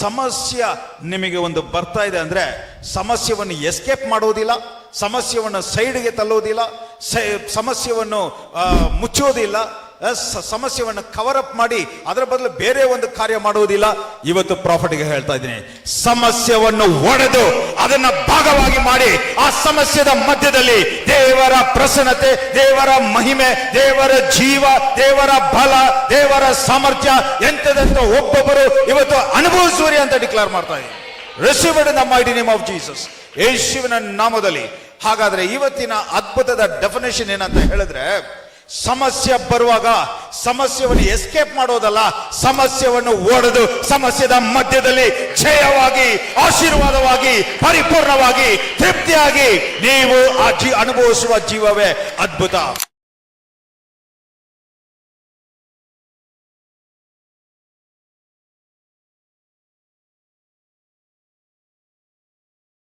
ಸಮಸ್ಯೆ ನಿಮಗೆ ಒಂದು ಬರ್ತಾ ಇದೆ ಅಂದ್ರೆ ಸಮಸ್ಯೆಯನ್ನು ಎಸ್ಕೇಪ್ ಮಾಡೋದಿಲ್ಲ, ಸಮಸ್ಯೆಯನ್ನು ಸೈಡ್ಗೆ ತಲ್ಲೋದಿಲ್ಲ, ಸಮಸ್ಯೆಯನ್ನು ಮುಚ್ಚೋದಿಲ್ಲ, ಸಮಸ್ಯೆಯನ್ನು ಕವರ್ ಅಪ್ ಮಾಡಿ ಅದರ ಬದಲು ಬೇರೆ ಒಂದು ಕಾರ್ಯ ಮಾಡುವುದಿಲ್ಲ. ಇವತ್ತು ಪ್ರಾಫಿಟ್ಗೆ ಹೇಳ್ತಾ ಇದ್ದೀನಿ, ಸಮಸ್ಯೆಯನ್ನು ಒಡೆದು ಅದನ್ನ ಭಾಗವಾಗಿ ಮಾಡಿ ಆ ಸಮಸ್ಯೆದ ಮಧ್ಯದಲ್ಲಿ ದೇವರ ಪ್ರಸನ್ನತೆ, ದೇವರ ಮಹಿಮೆ, ದೇವರ ಜೀವ, ದೇವರ ಬಲ, ದೇವರ ಸಾಮರ್ಥ್ಯ ಎಂತದಂತ ಒಬ್ಬೊಬ್ಬರು ಇವತ್ತು ಅನುಭವಿಸುವರಿ ಅಂತ ಡಿಕ್ಲೇರ್ ಮಾಡ್ತಾ ಇದ್ದೀನಿ. Receive it in the mighty name of Jesus, ಯೇಸುವಿನ ನಾಮದಲ್ಲಿ. ಹಾಗಾದ್ರೆ ಇವತ್ತಿನ ಅದ್ಭುತದ ಡೆಫಿನೇಷನ್ ಏನಂತ ಹೇಳಿದ್ರೆ, ಸಮಸ್ಯೆ ಬರುವಾಗ ಸಮಸ್ಯೆಯನ್ನು ಎಸ್ಕೇಪ್ ಮಾಡೋದಲ್ಲ, ಸಮಸ್ಯೆಯನ್ನು ಓಡದು ಸಮಸ್ಯೆದ ಮಧ್ಯದಲ್ಲಿ ಜಯವಾಗಿ, ಆಶೀರ್ವಾದವಾಗಿ, ಪರಿಪೂರ್ಣವಾಗಿ, ತೃಪ್ತಿಯಾಗಿ ನೀವು ಅನುಭವಿಸುವ ಜೀವವೇ ಅದ್ಭುತ.